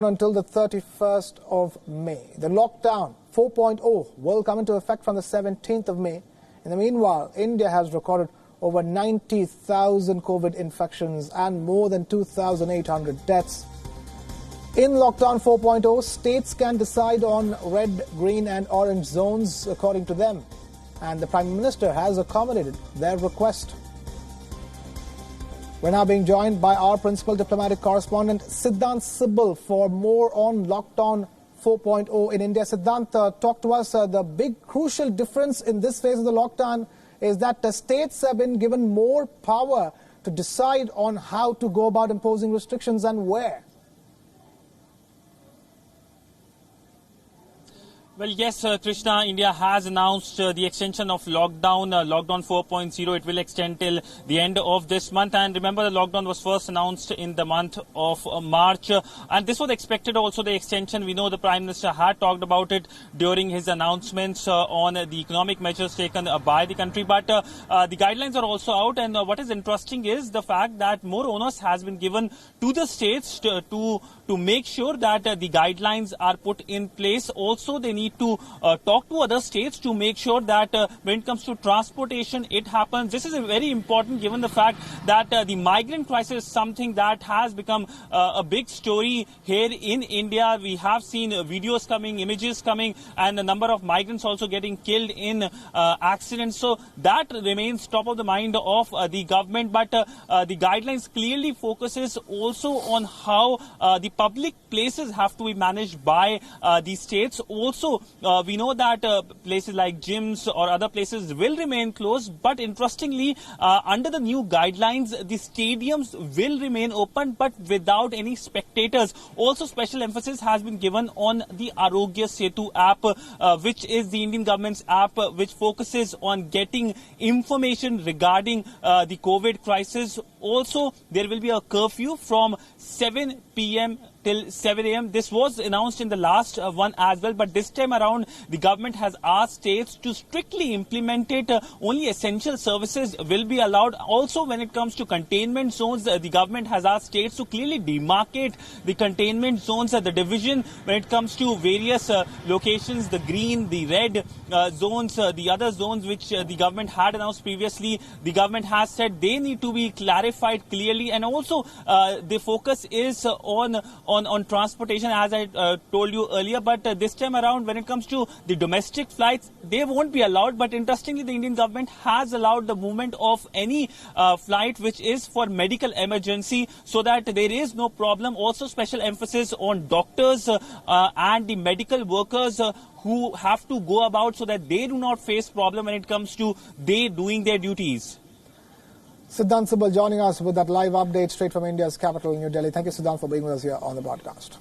until the 31st of May. The lockdown 4.0 will come into effect from the 17th of May. In the meanwhile, India has recorded over 90,000 COVID infections and more than 2,800 deaths. In lockdown 4.0, states can decide on red, green and orange zones according to them. And the Prime Minister has accommodated their request. We're now being joined by our principal diplomatic correspondent, Siddhant Sibal, for more on lockdown 4.0 in India. Siddhant, talk to us. The big crucial difference in this phase of the lockdown is that the states have been given more power to decide on how to go about imposing restrictions and where. Well, yes, Krishna, India has announced the extension of lockdown 4.0. It will extend till the end of this month. And remember, the lockdown was first announced in the month of March. And this was expected also, the extension. We know the Prime Minister had talked about it during his announcements on the economic measures taken by the country. But the guidelines are also out. And what is interesting is the fact that more onus has been given to the states to make sure that the guidelines are put in place. Also, they need to talk to other states to make sure that when it comes to transportation, it happens. This is very important given the fact that the migrant crisis is something that has become a big story here in India. We have seen videos coming, images coming, and a number of migrants also getting killed in accidents. So that remains top of the mind of the government. But the guidelines clearly focuses also on how the public places have to be managed by the states. Also, we know that places like gyms or other places will remain closed. But interestingly, under the new guidelines, the stadiums will remain open, but without any spectators. Also, special emphasis has been given on the Arogya Setu app, which is the Indian government's app, which focuses on getting information regarding the COVID crisis. Also, there will be a curfew from 7 p.m. till 7 a.m. This was announced in the last one as well, but this time around the government has asked states to strictly implement it. Only essential services will be allowed. Also, when it comes to containment zones, the government has asked states to clearly demarcate the containment zones, the division when it comes to various locations, the green, the red zones, the other zones which the government had announced previously. The government has said they need to be clarified clearly, and also the focus is on transportation, as I told you earlier. But this time around, when it comes to the domestic flights, they won't be allowed. But interestingly, the Indian government has allowed the movement of any flight which is for medical emergency, so that there is no problem. Also, special emphasis on doctors and the medical workers who have to go about, so that they do not face problem when it comes to they doing their duties. Siddhant Sibal joining us with that live update straight from India's capital, New Delhi. Thank you, Siddhant, for being with us here on the broadcast.